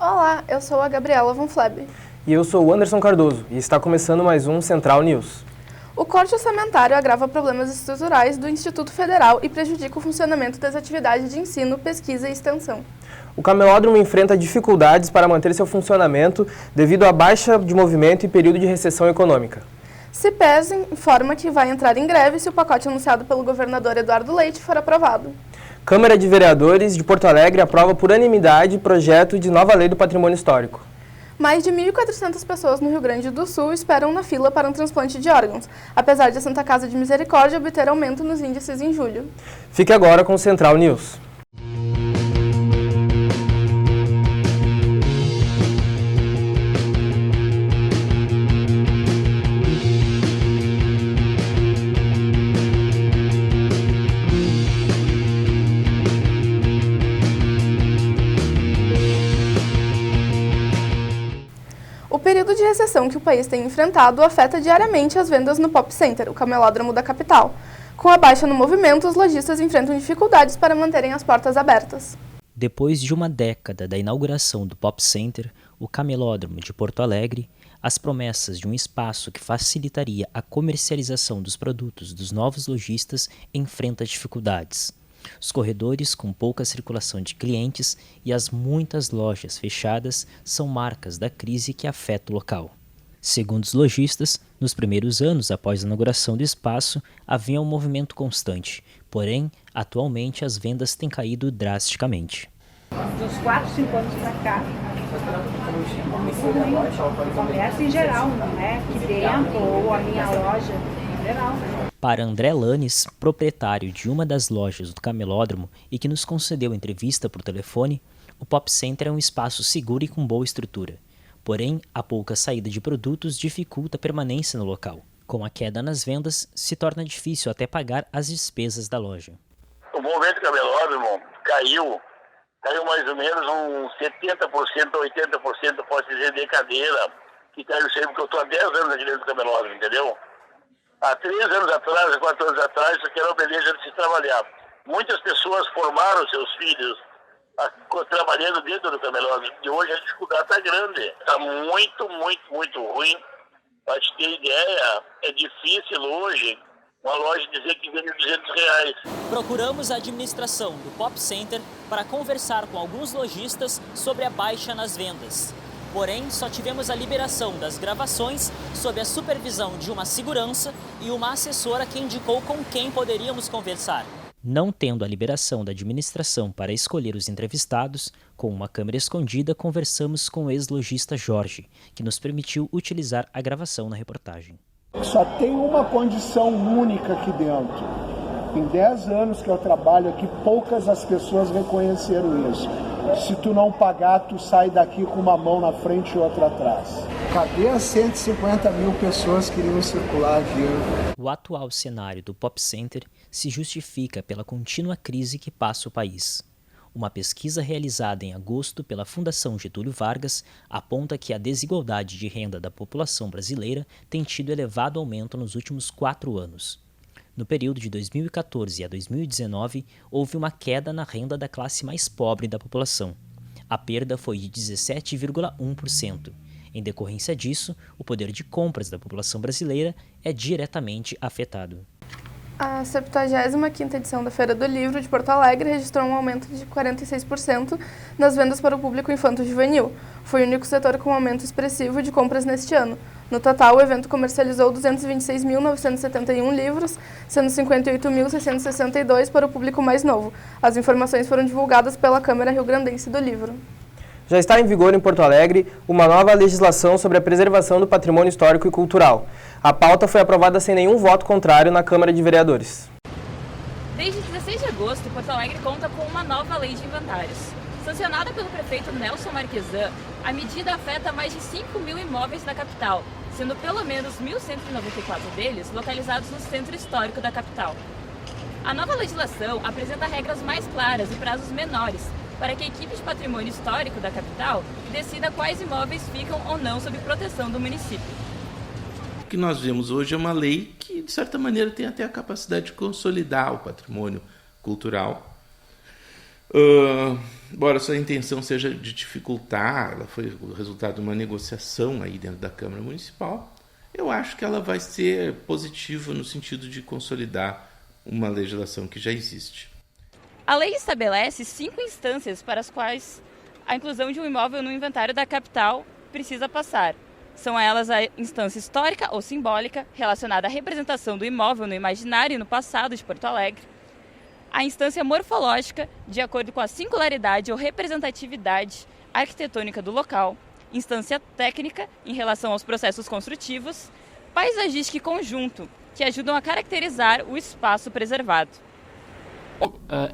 Olá, eu sou a Gabriela Von Fleb. E eu sou o Anderson Cardoso, e está começando mais um Central News. O corte orçamentário agrava problemas estruturais do Instituto Federal e prejudica o funcionamento das atividades de ensino, pesquisa e extensão. O camelódromo enfrenta dificuldades para manter seu funcionamento devido à baixa de movimento e período de recessão econômica. CIPES informa que vai entrar em greve se o pacote anunciado pelo governador Eduardo Leite for aprovado. Câmara de Vereadores de Porto Alegre aprova por unanimidade projeto de nova lei do patrimônio histórico. Mais de 1.400 pessoas no Rio Grande do Sul esperam na fila para um transplante de órgãos, apesar de a Santa Casa de Misericórdia obter aumento nos índices em julho. Fique agora com o Central News. O período de recessão que o país tem enfrentado afeta diariamente as vendas no Pop Center, o camelódromo da capital. Com a baixa no movimento, os lojistas enfrentam dificuldades para manterem as portas abertas. Depois de uma década da inauguração do Pop Center, o camelódromo de Porto Alegre, as promessas de um espaço que facilitaria a comercialização dos produtos dos novos lojistas enfrentam dificuldades. Os corredores com pouca circulação de clientes e as muitas lojas fechadas são marcas da crise que afeta o local. Segundo os lojistas, nos primeiros anos após a inauguração do espaço, havia um movimento constante, porém, atualmente as vendas têm caído drasticamente. Dos 4, 5 anos para cá, o comércio em geral, não é aqui dentro ou a minha loja em geral. Para André Lanes, proprietário de uma das lojas do camelódromo e que nos concedeu entrevista por telefone, o Pop Center é um espaço seguro e com boa estrutura. Porém, a pouca saída de produtos dificulta a permanência no local. Com a queda nas vendas, se torna difícil até pagar as despesas da loja. O movimento camelódromo caiu mais ou menos uns 70% a 80%, posso dizer, de cadeira, que caiu sempre, porque eu estou há 10 anos aqui dentro do camelódromo, entendeu? Há 3 anos atrás, 4 anos atrás, isso aqui era uma beleza de se trabalhar. Muitas pessoas formaram seus filhos trabalhando dentro do camelódromo, e hoje a dificuldade está grande. Está muito ruim. Para te ter ideia, é difícil hoje uma loja dizer que vende R$200. Procuramos a administração do Pop Center para conversar com alguns lojistas sobre a baixa nas vendas. Porém, só tivemos a liberação das gravações sob a supervisão de uma segurança e uma assessora que indicou com quem poderíamos conversar. Não tendo a liberação da administração para escolher os entrevistados, com uma câmera escondida, conversamos com o ex-lojista Jorge, que nos permitiu utilizar a gravação na reportagem. Só tem uma condição única aqui dentro. Em 10 anos que eu trabalho aqui, poucas as pessoas reconheceram isso. Se tu não pagar, tu sai daqui com uma mão na frente e outra atrás. Cadê as 150 mil pessoas que iriam circular aqui? O atual cenário do Pop Center se justifica pela contínua crise que passa o país. Uma pesquisa realizada em agosto pela Fundação Getúlio Vargas aponta que a desigualdade de renda da população brasileira tem tido elevado aumento nos últimos 4 anos. No período de 2014 a 2019, houve uma queda na renda da classe mais pobre da população. A perda foi de 17,1%. Em decorrência disso, o poder de compras da população brasileira é diretamente afetado. A 75ª edição da Feira do Livro de Porto Alegre registrou um aumento de 46% nas vendas para o público infanto-juvenil. Foi o único setor com um aumento expressivo de compras neste ano. No total, o evento comercializou 226.971 livros, sendo 58.662 para o público mais novo. As informações foram divulgadas pela Câmara Rio-Grandense do Livro. Já está em vigor em Porto Alegre uma nova legislação sobre a preservação do patrimônio histórico e cultural. A pauta foi aprovada sem nenhum voto contrário na Câmara de Vereadores. Desde 16 de agosto, Porto Alegre conta com uma nova lei de inventários. Sancionada pelo prefeito Nelson Marquesan, a medida afeta mais de 5 mil imóveis da capital, sendo pelo menos 1.194 deles localizados no centro histórico da capital. A nova legislação apresenta regras mais claras e prazos menores, para que a equipe de patrimônio histórico da capital decida quais imóveis ficam ou não sob proteção do município. O que nós vemos hoje é uma lei que, de certa maneira, tem até a capacidade de consolidar o patrimônio cultural, Embora essa intenção seja de dificultar, ela foi o resultado de uma negociação aí dentro da Câmara Municipal, eu acho que ela vai ser positiva no sentido de consolidar uma legislação que já existe. A lei estabelece 5 instâncias para as quais a inclusão de um imóvel no inventário da capital precisa passar. São elas a instância histórica ou simbólica, relacionada à representação do imóvel no imaginário e no passado de Porto Alegre. A instância morfológica, de acordo com a singularidade ou representatividade arquitetônica do local. Instância técnica, em relação aos processos construtivos. Paisagística e conjunto, que ajudam a caracterizar o espaço preservado.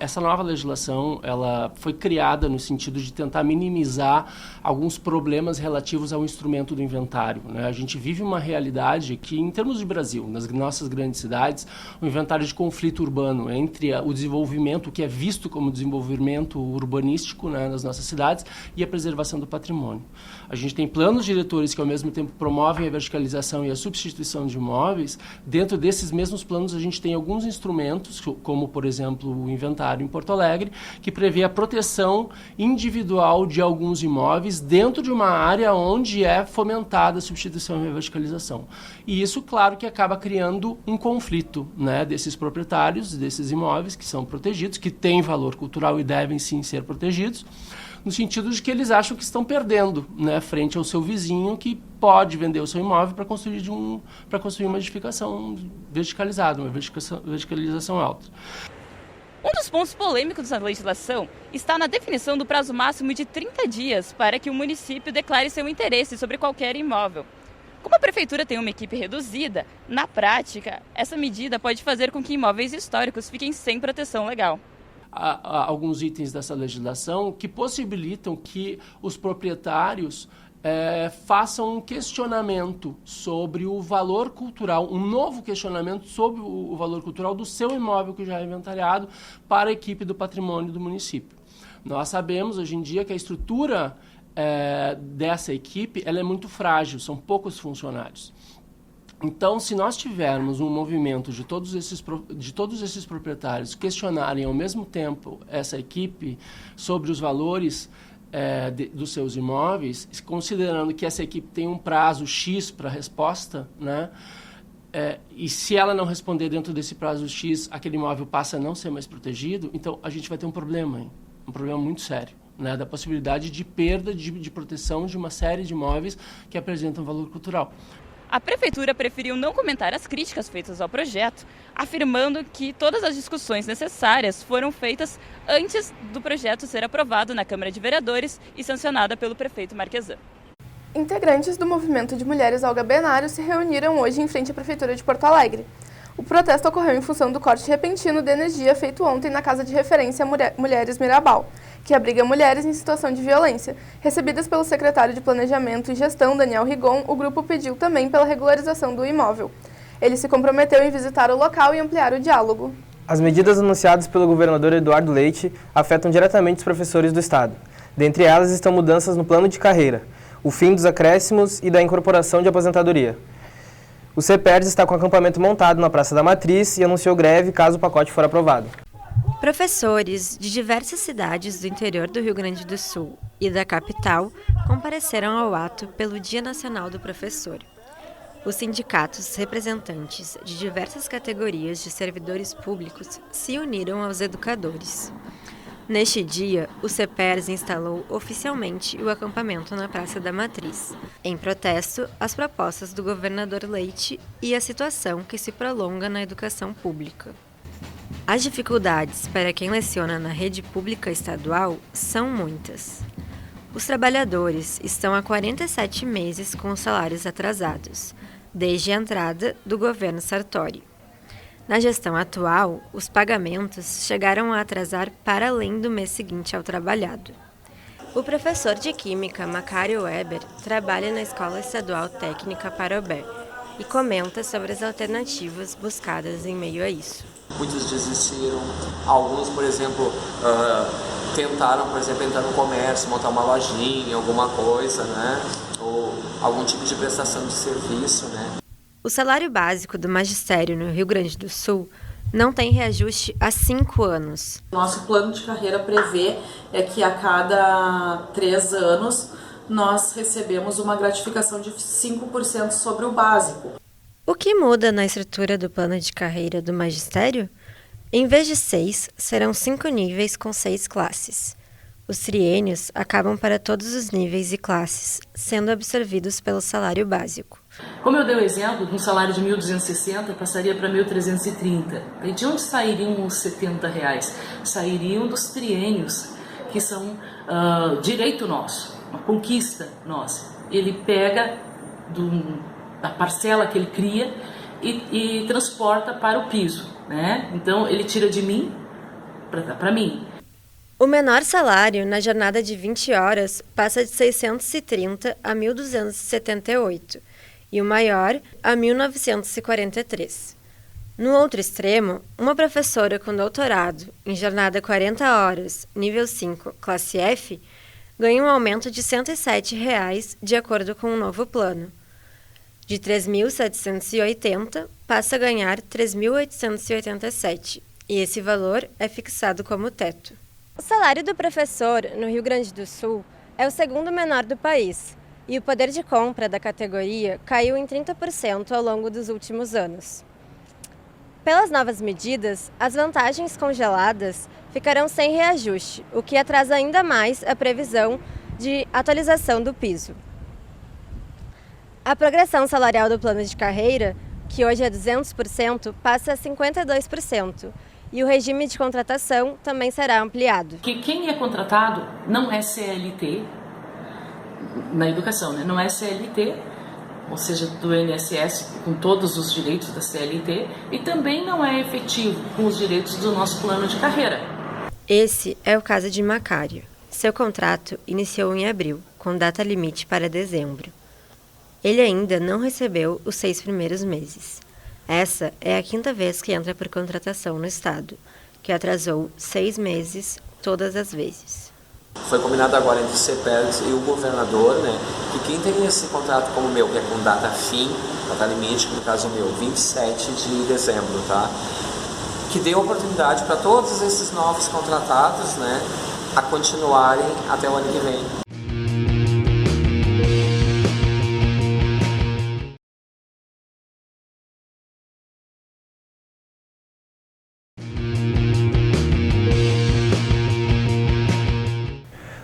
Essa nova legislação ela foi criada no sentido de tentar minimizar alguns problemas relativos ao instrumento do inventário, né? A gente vive uma realidade que, em termos de Brasil, nas nossas grandes cidades, o inventário de conflito urbano entre o desenvolvimento, que é visto como desenvolvimento urbanístico, né, nas nossas cidades, e a preservação do patrimônio. A gente tem planos diretores que, ao mesmo tempo, promovem a verticalização e a substituição de imóveis. Dentro desses mesmos planos, a gente tem alguns instrumentos, como, por exemplo, o inventário em Porto Alegre, que prevê a proteção individual de alguns imóveis dentro de uma área onde é fomentada a substituição e a verticalização. E isso, claro, que acaba criando um conflito, né, desses proprietários, desses imóveis que são protegidos, que têm valor cultural e devem sim ser protegidos, no sentido de que eles acham que estão perdendo, né, frente ao seu vizinho que pode vender o seu imóvel para construir uma edificação verticalizada, uma verticalização alta. Um dos pontos polêmicos da legislação está na definição do prazo máximo de 30 dias para que o município declare seu interesse sobre qualquer imóvel. Como a prefeitura tem uma equipe reduzida, na prática, essa medida pode fazer com que imóveis históricos fiquem sem proteção legal. Há alguns itens dessa legislação que possibilitam que os proprietários façam um questionamento sobre o valor cultural, um novo questionamento sobre o valor cultural do seu imóvel que já é inventariado para a equipe do patrimônio do município. Nós sabemos hoje em dia que a estrutura dessa equipe ela é muito frágil, são poucos funcionários. Então, se nós tivermos um movimento de todos esses proprietários questionarem ao mesmo tempo essa equipe sobre os valores dos seus imóveis, considerando que essa equipe tem um prazo X para a resposta, né? E se ela não responder dentro desse prazo X, aquele imóvel passa a não ser mais protegido, então a gente vai ter um problema, hein? Um problema muito sério, né? Da possibilidade de perda de proteção de uma série de imóveis que apresentam valor cultural. A prefeitura preferiu não comentar as críticas feitas ao projeto, afirmando que todas as discussões necessárias foram feitas antes do projeto ser aprovado na Câmara de Vereadores e sancionada pelo prefeito Marquesan. Integrantes do movimento de mulheres Olga Benário se reuniram hoje em frente à Prefeitura de Porto Alegre. O protesto ocorreu em função do corte repentino de energia feito ontem na Casa de Referência Mulheres Mirabal, que abriga mulheres em situação de violência. Recebidas pelo secretário de Planejamento e Gestão, Daniel Rigon, o grupo pediu também pela regularização do imóvel. Ele se comprometeu em visitar o local e ampliar o diálogo. As medidas anunciadas pelo governador Eduardo Leite afetam diretamente os professores do Estado. Dentre elas estão mudanças no plano de carreira, o fim dos acréscimos e da incorporação de aposentadoria. O CEPERS está com acampamento montado na Praça da Matriz e anunciou greve caso o pacote for aprovado. Professores de diversas cidades do interior do Rio Grande do Sul e da capital compareceram ao ato pelo Dia Nacional do Professor. Os sindicatos representantes de diversas categorias de servidores públicos se uniram aos educadores. Neste dia, o CEPERS instalou oficialmente o acampamento na Praça da Matriz, em protesto às propostas do governador Leite e à situação que se prolonga na educação pública. As dificuldades para quem leciona na rede pública estadual são muitas. Os trabalhadores estão há 47 meses com os salários atrasados, desde a entrada do governo Sartori. Na gestão atual, os pagamentos chegaram a atrasar para além do mês seguinte ao trabalhado. O professor de Química, Macário Weber, trabalha na Escola Estadual Técnica Parobé e comenta sobre as alternativas buscadas em meio a isso. Muitos desistiram, alguns, por exemplo, tentaram, por exemplo, entrar no comércio, montar uma lojinha, alguma coisa, né? Ou algum tipo de prestação de serviço, né? O salário básico do magistério no Rio Grande do Sul não tem reajuste há 5 anos. Nosso plano de carreira prevê que a cada 3 anos nós recebemos uma gratificação de 5% sobre o básico. O que muda na estrutura do plano de carreira do magistério? Em vez de 6, serão 5 níveis com 6 classes. Os triênios acabam para todos os níveis e classes, sendo absorvidos pelo salário básico. Como eu dei o exemplo, um salário de R$ 1.260 passaria para R$ 1.330. E de onde sairiam os R$ 70? Sairiam dos triênios, que são direito nosso, uma conquista nossa. Ele pega da parcela que ele cria e transporta para o piso, né? Então ele tira de mim para mim. O menor salário na jornada de 20 horas passa de 630 a 1.278 e o maior a 1.943. No outro extremo, uma professora com doutorado em jornada 40 horas, nível 5, classe F, ganha um aumento de R$ 107,00 de acordo com o novo plano. De 3.780 passa a ganhar 3.887 e esse valor é fixado como teto. O salário do professor no Rio Grande do Sul é o segundo menor do país e o poder de compra da categoria caiu em 30% ao longo dos últimos anos. Pelas novas medidas, as vantagens congeladas ficarão sem reajuste, o que atrasa ainda mais a previsão de atualização do piso. A progressão salarial do plano de carreira, que hoje é 200%, passa a 52%. E o regime de contratação também será ampliado. Que quem é contratado não é CLT na educação, né? Não é CLT, ou seja, do INSS com todos os direitos da CLT, e também não é efetivo com os direitos do nosso plano de carreira. Esse é o caso de Macário. Seu contrato iniciou em abril, com data limite para dezembro. Ele ainda não recebeu os 6 primeiros meses. Essa é a 5ª vez que entra por contratação no Estado, que atrasou 6 meses todas as vezes. Foi combinado agora entre o CEPERS e o governador, né, que quem tem esse contrato como o meu, que é com data fim, data limite, que no caso o meu, 27 de dezembro, tá? Que dê oportunidade para todos esses novos contratados, né, a continuarem até o ano que vem.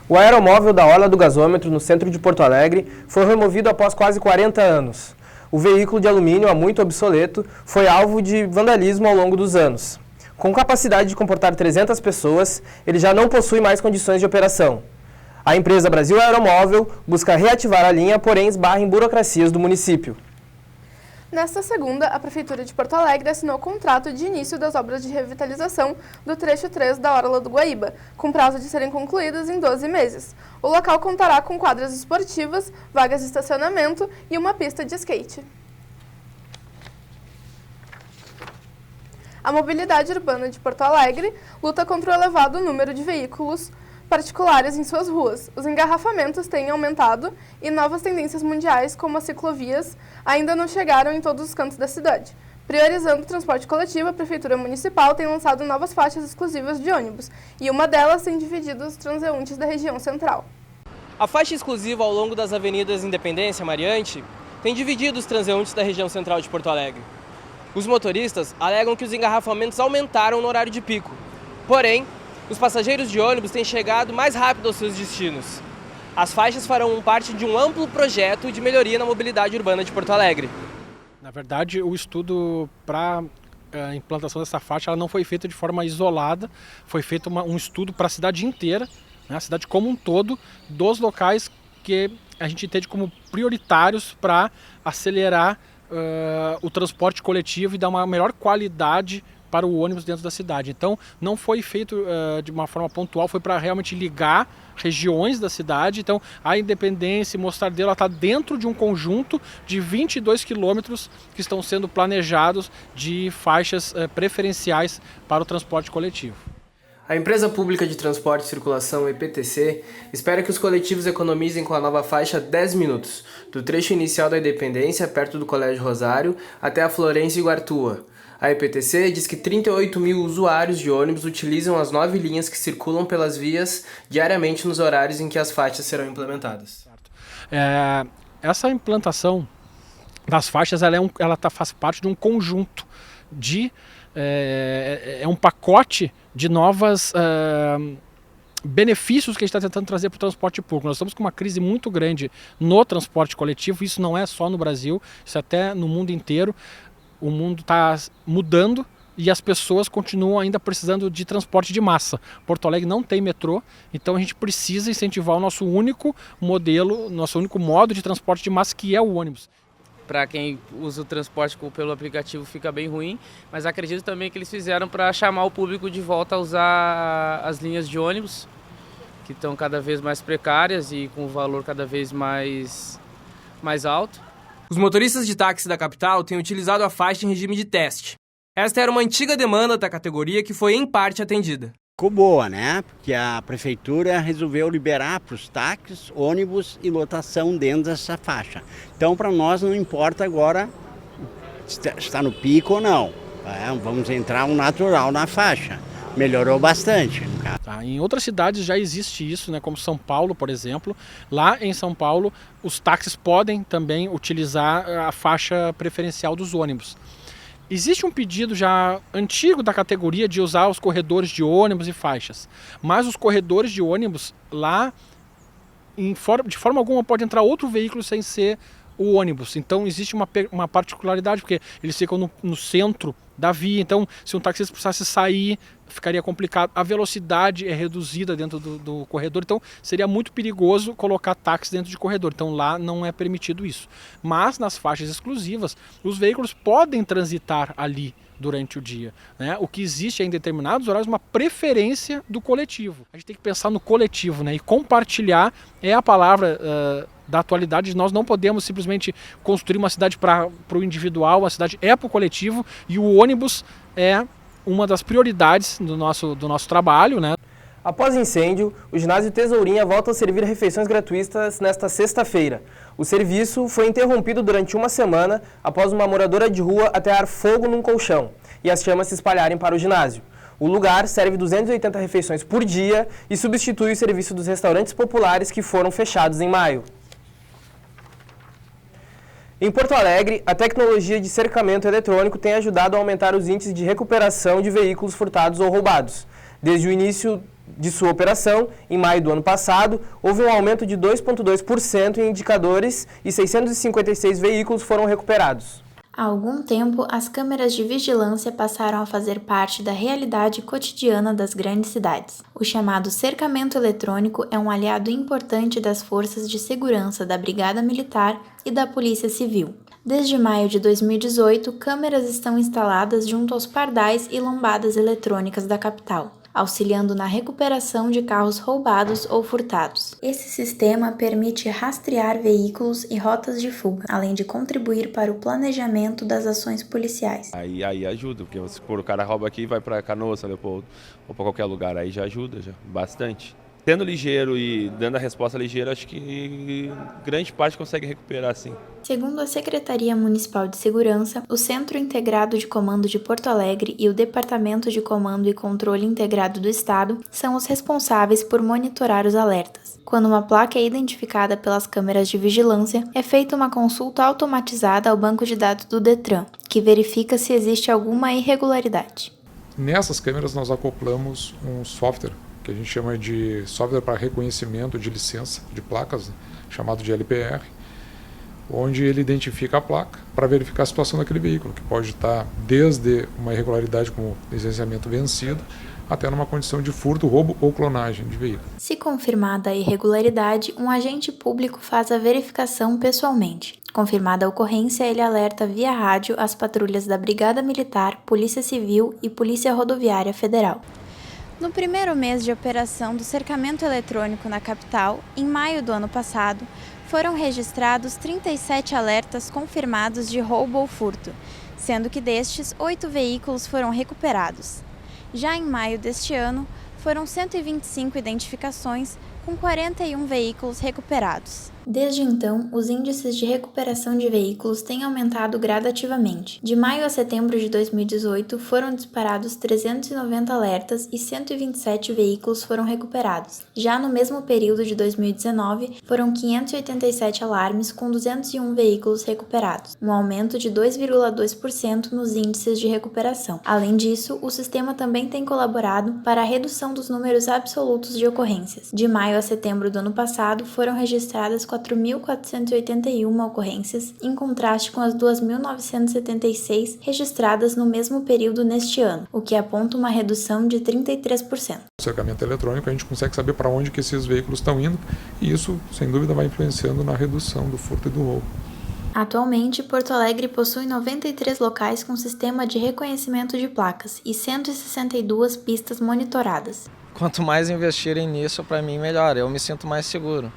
O aeromóvel da Orla do Gasômetro, no centro de Porto Alegre, foi removido após quase 40 anos. O veículo de alumínio, há muito obsoleto, foi alvo de vandalismo ao longo dos anos. Com capacidade de comportar 300 pessoas, ele já não possui mais condições de operação. A empresa Brasil Aeromóvel busca reativar a linha, porém esbarra em burocracias do município. Nesta segunda, a Prefeitura de Porto Alegre assinou o contrato de início das obras de revitalização do trecho 3 da Orla do Guaíba, com prazo de serem concluídas em 12 meses. O local contará com quadras esportivas, vagas de estacionamento e uma pista de skate. A mobilidade urbana de Porto Alegre luta contra o elevado número de veículos particulares em suas ruas. Os engarrafamentos têm aumentado e novas tendências mundiais, como as ciclovias, ainda não chegaram em todos os cantos da cidade. Priorizando o transporte coletivo, a Prefeitura Municipal tem lançado novas faixas exclusivas de ônibus, e uma delas tem dividido os transeuntes da região central. A faixa exclusiva ao longo das avenidas Independência e Mariante tem dividido os transeuntes da região central de Porto Alegre. Os motoristas alegam que os engarrafamentos aumentaram no horário de pico. Porém, os passageiros de ônibus têm chegado mais rápido aos seus destinos. As faixas farão parte de um amplo projeto de melhoria na mobilidade urbana de Porto Alegre. Na verdade, o estudo para a implantação dessa faixa ela não foi feito de forma isolada, foi feito um estudo para a cidade inteira, né, a cidade como um todo, dos locais que a gente entende como prioritários para acelerar o transporte coletivo e dar uma melhor qualidade para o ônibus dentro da cidade. Então, não foi feito de uma forma pontual, foi para realmente ligar regiões da cidade. Então, a Independência e Mostardeiro está dentro de um conjunto de 22 quilômetros que estão sendo planejados de faixas preferenciais para o transporte coletivo. A Empresa Pública de Transporte e Circulação, EPTC, espera que os coletivos economizem com a nova faixa 10 minutos, do trecho inicial da Independência, perto do Colégio Rosário, até a Florêncio e Guartua. A EPTC diz que 38 mil usuários de ônibus utilizam as 9 linhas que circulam pelas vias diariamente nos horários em que as faixas serão implementadas. Essa implantação das faixas faz parte de um conjunto de... é um pacote de novas benefícios que a gente está tentando trazer para o transporte público. Nós estamos com uma crise muito grande no transporte coletivo, isso não é só no Brasil, isso é até no mundo inteiro. O mundo está mudando e as pessoas continuam ainda precisando de transporte de massa. Porto Alegre não tem metrô, então a gente precisa incentivar o nosso único modelo, nosso único modo de transporte de massa, que é o ônibus. Para quem usa o transporte pelo aplicativo fica bem ruim, mas acredito também que eles fizeram para chamar o público de volta a usar as linhas de ônibus, que estão cada vez mais precárias e com valor cada vez mais alto. Os motoristas de táxi da capital têm utilizado a faixa em regime de teste. Esta era uma antiga demanda da categoria que foi em parte atendida. Ficou boa, né? Porque a prefeitura resolveu liberar para os táxis, ônibus e lotação dentro dessa faixa. Então, para nós não importa agora se está no pico ou não. Vamos entrar um natural na faixa. Melhorou bastante. Em outras cidades já existe isso, né? Como São Paulo, por exemplo. Lá em São Paulo, os táxis podem também utilizar a faixa preferencial dos ônibus. Existe um pedido já antigo da categoria de usar os corredores de ônibus e faixas, mas os corredores de ônibus lá, de forma alguma, pode entrar outro veículo sem ser o ônibus. Então existe uma particularidade, porque eles ficam no centro da via, então se um taxista precisasse sair, ficaria complicado. A velocidade é reduzida dentro do corredor, então seria muito perigoso colocar táxi dentro de corredor. Então lá não é permitido isso. Mas nas faixas exclusivas, os veículos podem transitar ali durante o dia, né? O que existe em determinados horários uma preferência do coletivo. A gente tem que pensar no coletivo, né? E compartilhar é a palavra da atualidade. Nós não podemos simplesmente construir uma cidade para o individual, a cidade é para o coletivo, e o ônibus é uma das prioridades do nosso trabalho, né? Após incêndio, o ginásio Tesourinha volta a servir refeições gratuitas nesta sexta-feira. O serviço foi interrompido durante uma semana após uma moradora de rua atear fogo num colchão e as chamas se espalharem para o ginásio. O lugar serve 280 refeições por dia e substitui o serviço dos restaurantes populares que foram fechados em maio. Em Porto Alegre, a tecnologia de cercamento eletrônico tem ajudado a aumentar os índices de recuperação de veículos furtados ou roubados. Desde o início de sua operação, em maio do ano passado, houve um aumento de 2,2% em indicadores e 656 veículos foram recuperados. Há algum tempo, as câmeras de vigilância passaram a fazer parte da realidade cotidiana das grandes cidades. O chamado cercamento eletrônico é um aliado importante das forças de segurança da Brigada Militar e da Polícia Civil. Desde maio de 2018, câmeras estão instaladas junto aos pardais e lombadas eletrônicas da capital, auxiliando na recuperação de carros roubados ou furtados. Esse sistema permite rastrear veículos e rotas de fuga, além de contribuir para o planejamento das ações policiais. Aí ajuda, porque se o cara rouba aqui e vai para Canoas, Leopoldo, ou para qualquer lugar, aí já ajuda bastante. Sendo ligeiro e dando a resposta ligeira, acho que grande parte consegue recuperar, sim. Segundo a Secretaria Municipal de Segurança, o Centro Integrado de Comando de Porto Alegre e o Departamento de Comando e Controle Integrado do Estado são os responsáveis por monitorar os alertas. Quando uma placa é identificada pelas câmeras de vigilância, é feita uma consulta automatizada ao banco de dados do Detran, que verifica se existe alguma irregularidade. Nessas câmeras nós acoplamos um software que a gente chama de software para reconhecimento de licença de placas, né, chamado de LPR, onde ele identifica a placa para verificar a situação daquele veículo, que pode estar desde uma irregularidade como licenciamento vencido, até numa condição de furto, roubo ou clonagem de veículo. Se confirmada a irregularidade, um agente público faz a verificação pessoalmente. Confirmada a ocorrência, ele alerta via rádio as patrulhas da Brigada Militar, Polícia Civil e Polícia Rodoviária Federal. No primeiro mês de operação do cercamento eletrônico na capital, em maio do ano passado, foram registrados 37 alertas confirmados de roubo ou furto, sendo que destes, 8 veículos foram recuperados. Já em maio deste ano, foram 125 identificações, com 41 veículos recuperados. Desde então, os índices de recuperação de veículos têm aumentado gradativamente. De maio a setembro de 2018, foram disparados 390 alertas e 127 veículos foram recuperados. Já no mesmo período de 2019, foram 587 alarmes com 201 veículos recuperados, um aumento de 2,2% nos índices de recuperação. Além disso, o sistema também tem colaborado para a redução dos números absolutos de ocorrências. De maio a setembro do ano passado, foram registradas 4.481 ocorrências, em contraste com as 2.976 registradas no mesmo período neste ano, o que aponta uma redução de 33%. O cercamento eletrônico, a gente consegue saber para onde que esses veículos estão indo, e isso, sem dúvida, vai influenciando na redução do furto e do roubo. Atualmente, Porto Alegre possui 93 locais com sistema de reconhecimento de placas e 162 pistas monitoradas. Quanto mais investirem nisso, para mim, melhor. Eu me sinto mais seguro.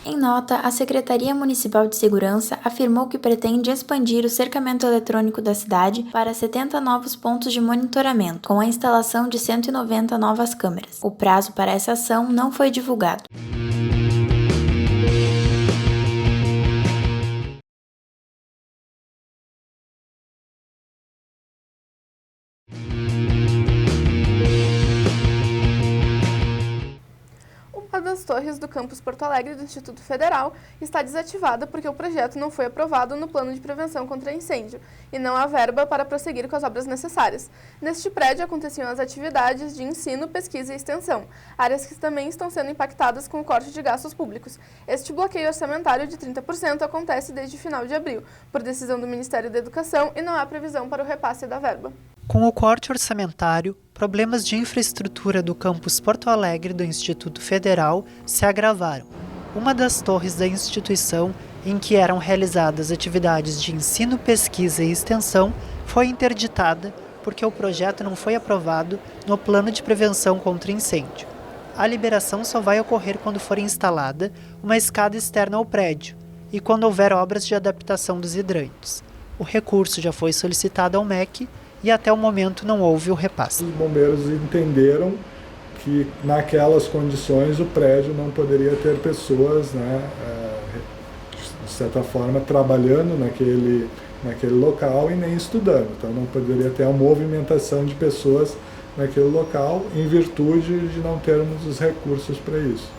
Em nota, a Secretaria Municipal de Segurança afirmou que pretende expandir o cercamento eletrônico da cidade para 70 novos pontos de monitoramento, com a instalação de 190 novas câmeras. O prazo para essa ação não foi divulgado. Uma das torres do campus Porto Alegre do Instituto Federal está desativada porque o projeto não foi aprovado no plano de prevenção contra incêndio e não há verba para prosseguir com as obras necessárias. Neste prédio aconteciam as atividades de ensino, pesquisa e extensão, áreas que também estão sendo impactadas com o corte de gastos públicos. Este bloqueio orçamentário de 30% acontece desde final de abril, por decisão do Ministério da Educação, e não há previsão para o repasse da verba. Com o corte orçamentário, problemas de infraestrutura do campus Porto Alegre do Instituto Federal se agravaram. Uma das torres da instituição, em que eram realizadas atividades de ensino, pesquisa e extensão, foi interditada porque o projeto não foi aprovado no plano de prevenção contra incêndio. A liberação só vai ocorrer quando for instalada uma escada externa ao prédio e quando houver obras de adaptação dos hidrantes. O recurso já foi solicitado ao MEC e até o momento não houve o repasse. Os bombeiros entenderam que naquelas condições o prédio não poderia ter pessoas, de certa forma, trabalhando naquele local e nem estudando. Então não poderia ter a movimentação de pessoas naquele local em virtude de não termos os recursos para isso,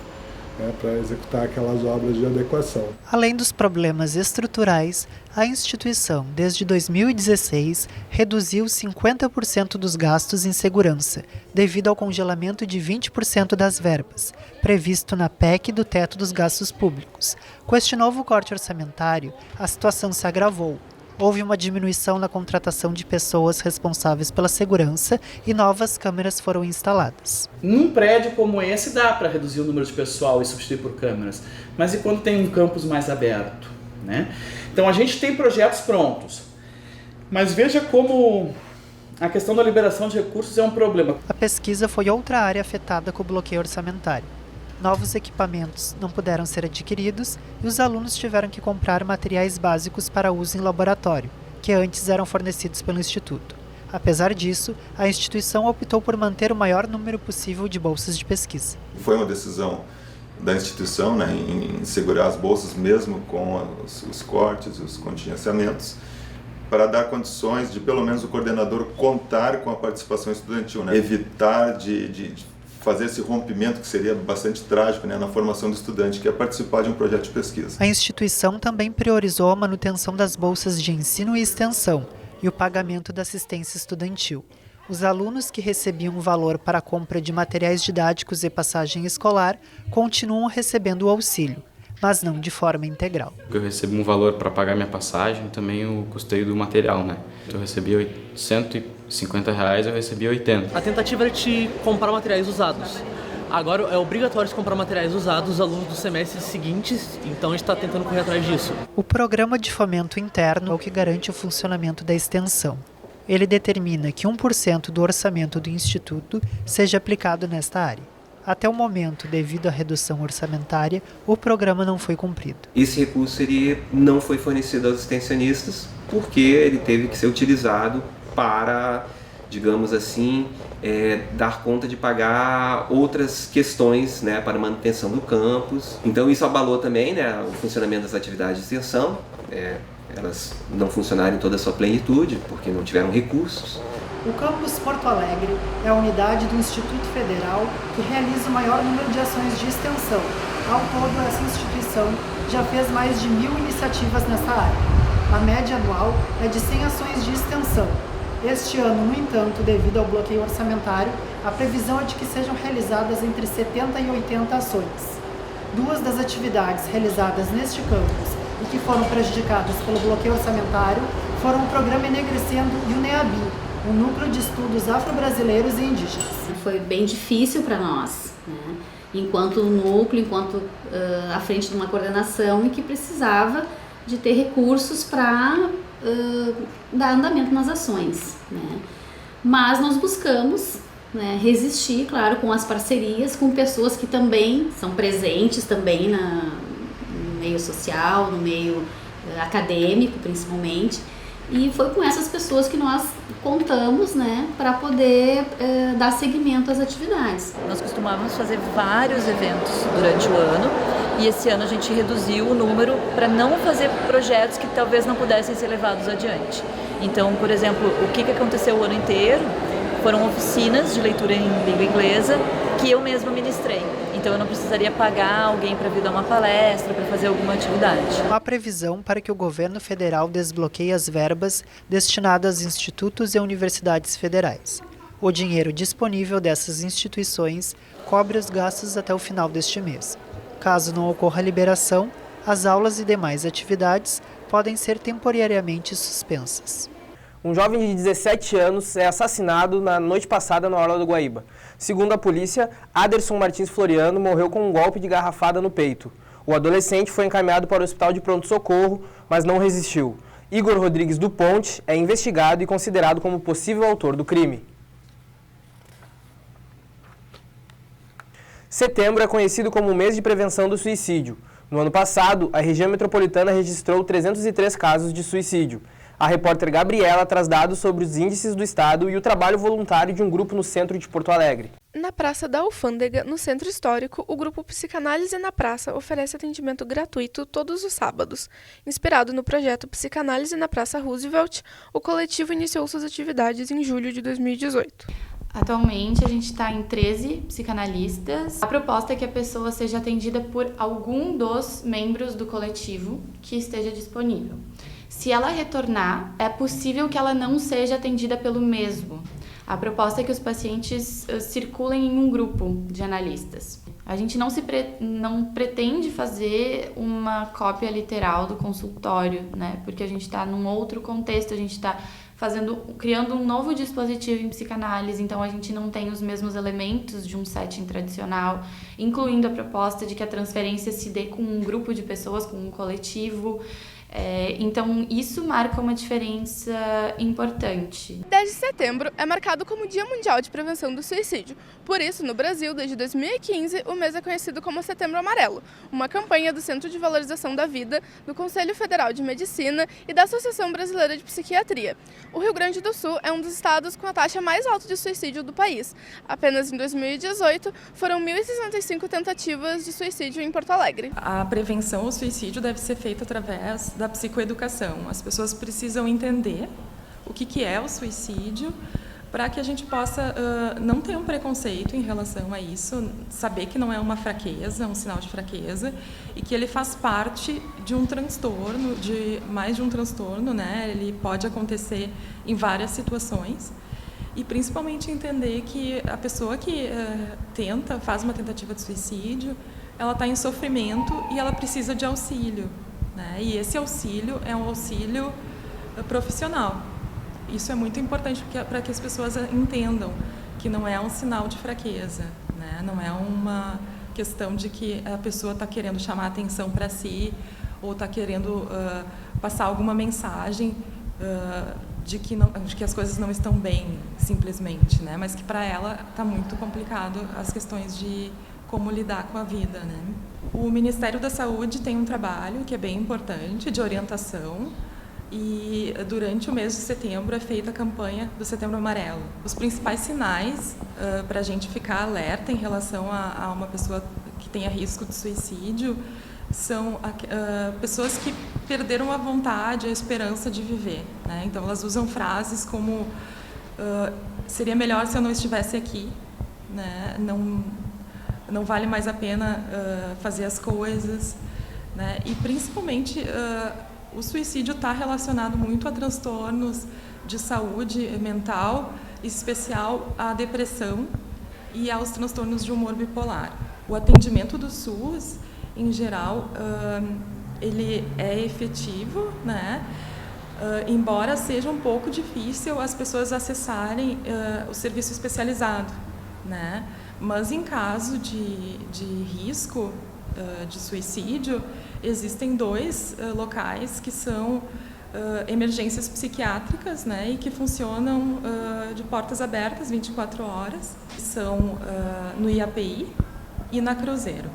para executar aquelas obras de adequação. Além dos problemas estruturais, a instituição, desde 2016, reduziu 50% dos gastos em segurança, devido ao congelamento de 20% das verbas, previsto na PEC do teto dos gastos públicos. Com este novo corte orçamentário, a situação se agravou. Houve uma diminuição na contratação de pessoas responsáveis pela segurança e novas câmeras foram instaladas. Num prédio como esse dá para reduzir o número de pessoal e substituir por câmeras, mas e quando tem um campus mais aberto, né? Então a gente tem projetos prontos, mas veja como a questão da liberação de recursos é um problema. A pesquisa foi outra área afetada com o bloqueio orçamentário. Novos equipamentos não puderam ser adquiridos e os alunos tiveram que comprar materiais básicos para uso em laboratório, que antes eram fornecidos pelo Instituto. Apesar disso, a instituição optou por manter o maior número possível de bolsas de pesquisa. Foi uma decisão da instituição, em segurar as bolsas mesmo com os cortes, os contingenciamentos, para dar condições de pelo menos o coordenador contar com a participação estudantil, evitar de fazer esse rompimento que seria bastante trágico na formação do estudante, que é participar de um projeto de pesquisa. A instituição também priorizou a manutenção das bolsas de ensino e extensão e o pagamento da assistência estudantil. Os alunos que recebiam o valor para a compra de materiais didáticos e passagem escolar continuam recebendo o auxílio, mas não de forma integral. Eu recebi um valor para pagar minha passagem e também o custeio do material, Eu recebi R$150, eu recebi 80. A tentativa era de comprar materiais usados. Agora é obrigatório se comprar materiais usados dos alunos dos semestres seguintes, então a gente está tentando correr atrás disso. O programa de fomento interno é o que garante o funcionamento da extensão. Ele determina que 1% do orçamento do Instituto seja aplicado nesta área. Até o momento, devido à redução orçamentária, o programa não foi cumprido. Esse recurso não foi fornecido aos extensionistas porque ele teve que ser utilizado para digamos assim, dar conta de pagar outras questões, né, para a manutenção do campus. Então isso abalou também, né, o funcionamento das atividades de extensão, elas não funcionaram em toda a sua plenitude, porque não tiveram recursos. O campus Porto Alegre é a unidade do Instituto Federal que realiza o maior número de ações de extensão. Ao todo, essa instituição já fez mais de 1.000 iniciativas nessa área. A média anual é de 100 ações de extensão. Este ano, no entanto, devido ao bloqueio orçamentário, a previsão é de que sejam realizadas entre 70 e 80 ações. Duas das atividades realizadas neste campus e que foram prejudicadas pelo bloqueio orçamentário foram o Programa Enegrecendo e o NEABI, o Núcleo de Estudos Afro-Brasileiros e Indígenas. Foi bem difícil para nós, né? Enquanto núcleo, à frente de uma coordenação e que precisava de ter recursos para dar andamento nas ações, né? Mas nós buscamos, né, resistir, claro, com as parcerias, com pessoas que também são presentes também no meio social, no meio acadêmico principalmente, e foi com essas pessoas que nós contamos, né, para poder dar seguimento às atividades. Nós costumávamos fazer vários eventos durante o ano e esse ano a gente reduziu o número para não fazer projetos que talvez não pudessem ser levados adiante. Então, por exemplo, o que aconteceu o ano inteiro foram oficinas de leitura em língua inglesa que eu mesma ministrei. Então eu não precisaria pagar alguém para vir dar uma palestra, para fazer alguma atividade. Há previsão para que o governo federal desbloqueie as verbas destinadas a institutos e universidades federais. O dinheiro disponível dessas instituições cobre os gastos até o final deste mês. Caso não ocorra a liberação, as aulas e demais atividades podem ser temporariamente suspensas. Um jovem de 17 anos é assassinado na noite passada na Orla do Guaíba. Segundo a polícia, Aderson Martins Floriano morreu com um golpe de garrafada no peito. O adolescente foi encaminhado para o hospital de pronto-socorro, mas não resistiu. Igor Rodrigues do Ponte é investigado e considerado como possível autor do crime. Setembro é conhecido como o mês de prevenção do suicídio. No ano passado, a região metropolitana registrou 303 casos de suicídio. A repórter Gabriela traz dados sobre os índices do estado e o trabalho voluntário de um grupo no centro de Porto Alegre. Na Praça da Alfândega, no Centro Histórico, o grupo Psicanálise na Praça oferece atendimento gratuito todos os sábados. Inspirado no projeto Psicanálise na Praça Roosevelt, o coletivo iniciou suas atividades em julho de 2018. Atualmente, a gente está em 13 psicanalistas. A proposta é que a pessoa seja atendida por algum dos membros do coletivo que esteja disponível. Se ela retornar, é possível que ela não seja atendida pelo mesmo. A proposta é que os pacientes circulem em um grupo de analistas. A gente não pretende fazer uma cópia literal do consultório, né? Porque a gente está num outro contexto, a gente está criando um novo dispositivo em psicanálise, então a gente não tem os mesmos elementos de um setting tradicional, incluindo a proposta de que a transferência se dê com um grupo de pessoas, com um coletivo. Então, isso marca uma diferença importante. 10 de setembro é marcado como Dia Mundial de Prevenção do Suicídio. Por isso, no Brasil, desde 2015, o mês é conhecido como Setembro Amarelo, uma campanha do Centro de Valorização da Vida, do Conselho Federal de Medicina e da Associação Brasileira de Psiquiatria. O Rio Grande do Sul é um dos estados com a taxa mais alta de suicídio do país. Apenas em 2018, foram 1.065 tentativas de suicídio em Porto Alegre. A prevenção ao suicídio deve ser feita através da psicoeducação. As pessoas precisam entender o que é o suicídio para que a gente possa não ter um preconceito em relação a isso, saber que não é uma fraqueza, um sinal de fraqueza, e que ele faz parte de um transtorno, de mais de um transtorno, né? Ele pode acontecer em várias situações, e principalmente entender que a pessoa que faz uma tentativa de suicídio, ela está em sofrimento e ela precisa de auxílio. E esse auxílio é um auxílio profissional. Isso é muito importante para que as pessoas entendam que não é um sinal de fraqueza, né? Não é uma questão de que a pessoa está querendo chamar a atenção para si ou está querendo passar alguma mensagem de que as coisas não estão bem, simplesmente, né? Mas que para ela está muito complicado as questões de como lidar com a vida, né? O Ministério da Saúde tem um trabalho que é bem importante de orientação e durante o mês de setembro é feita a campanha do Setembro Amarelo. Os principais sinais para a gente ficar alerta em relação a uma pessoa que tenha risco de suicídio são pessoas que perderam a vontade, a esperança de viver, né? Então elas usam frases como seria melhor se eu não estivesse aqui, né? Não vale mais a pena fazer as coisas, né? E principalmente o suicídio está relacionado muito a transtornos de saúde mental, em especial à depressão e aos transtornos de humor bipolar. O atendimento do SUS, em geral, ele é efetivo, né? Embora seja um pouco difícil as pessoas acessarem o serviço especializado, né? Mas em caso de risco de suicídio, existem 2 locais que são emergências psiquiátricas, né, e que funcionam de portas abertas 24 horas, são no IAPI e na Cruzeiro.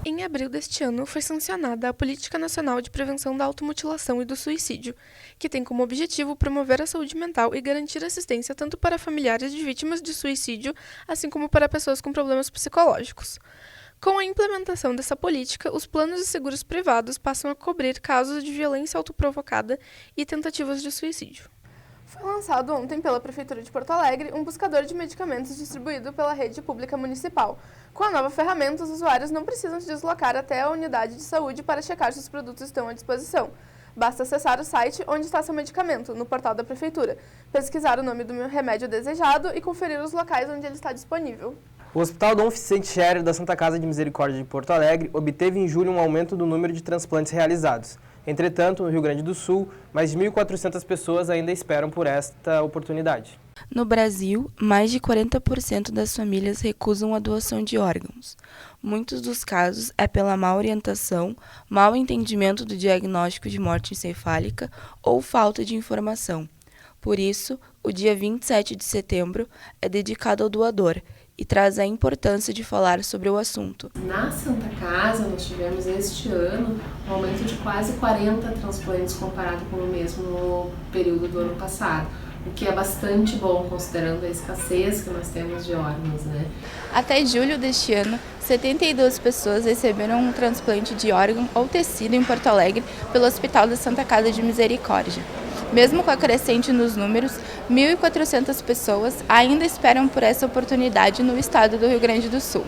Em abril deste ano, foi sancionada a Política Nacional de Prevenção da Automutilação e do Suicídio, que tem como objetivo promover a saúde mental e garantir assistência tanto para familiares de vítimas de suicídio, assim como para pessoas com problemas psicológicos. Com a implementação dessa política, os planos de seguros privados passam a cobrir casos de violência autoprovocada e tentativas de suicídio. Foi lançado ontem pela Prefeitura de Porto Alegre um buscador de medicamentos distribuído pela rede pública municipal. Com a nova ferramenta, os usuários não precisam se deslocar até a unidade de saúde para checar se os produtos estão à disposição. Basta acessar o site onde está seu medicamento, no portal da Prefeitura, pesquisar o nome do remédio desejado e conferir os locais onde ele está disponível. O Hospital Dom Vicente Scherer da Santa Casa de Misericórdia de Porto Alegre obteve em julho um aumento do número de transplantes realizados. Entretanto, no Rio Grande do Sul, mais de 1.400 pessoas ainda esperam por esta oportunidade. No Brasil, mais de 40% das famílias recusam a doação de órgãos. Muitos dos casos é pela má orientação, mau entendimento do diagnóstico de morte encefálica ou falta de informação. Por isso, o dia 27 de setembro é dedicado ao doador e traz a importância de falar sobre o assunto. Na Santa Casa, nós tivemos este ano um aumento de quase 40 transplantes comparado com o mesmo período do ano passado, o que é bastante bom considerando a escassez que nós temos de órgãos, né? Até julho deste ano, 72 pessoas receberam um transplante de órgão ou tecido em Porto Alegre pelo Hospital da Santa Casa de Misericórdia. Mesmo com a crescente nos números, 1.400 pessoas ainda esperam por essa oportunidade no estado do Rio Grande do Sul.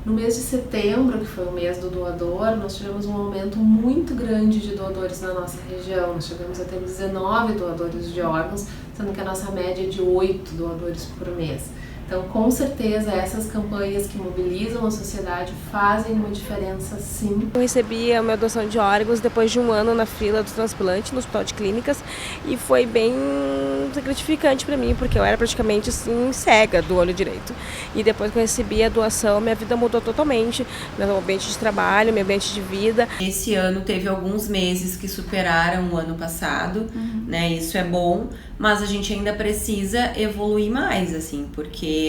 No mês de setembro, que foi o mês do doador, nós tivemos um aumento muito grande de doadores na nossa região. Nós chegamos a ter 19 doadores de órgãos, sendo que a nossa média é de 8 doadores por mês. Então, com certeza, essas campanhas que mobilizam a sociedade fazem uma diferença, sim. Eu recebi a minha doação de órgãos depois de um ano na fila do transplante no Hospital de Clínicas e foi bem gratificante para mim, porque eu era praticamente assim, cega do olho direito. E depois que eu recebi a doação, minha vida mudou totalmente, meu ambiente de trabalho, meu ambiente de vida. Esse ano teve alguns meses que superaram o ano passado, né? Isso é bom, mas a gente ainda precisa evoluir mais, assim, porque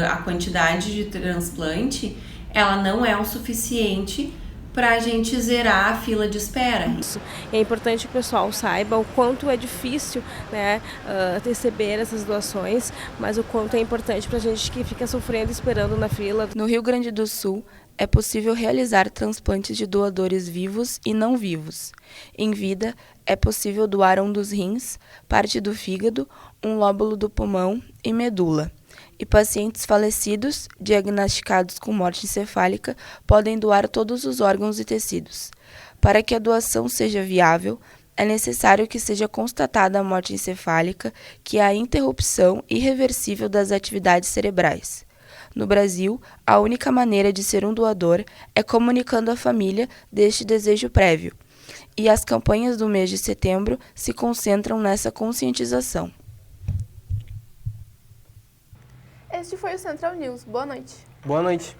a quantidade de transplante, ela não é o suficiente para a gente zerar a fila de espera. É importante que o pessoal saiba o quanto é difícil, né, receber essas doações, mas o quanto é importante para a gente que fica sofrendo esperando na fila. No Rio Grande do Sul, é possível realizar transplantes de doadores vivos e não vivos. Em vida, é possível doar um dos rins, parte do fígado, um lóbulo do pulmão e medula. E pacientes falecidos, diagnosticados com morte encefálica, podem doar todos os órgãos e tecidos. Para que a doação seja viável, é necessário que seja constatada a morte encefálica, que é a interrupção irreversível das atividades cerebrais. No Brasil, a única maneira de ser um doador é comunicando à família deste desejo prévio. E as campanhas do mês de setembro se concentram nessa conscientização. Este foi o Central News. Boa noite. Boa noite.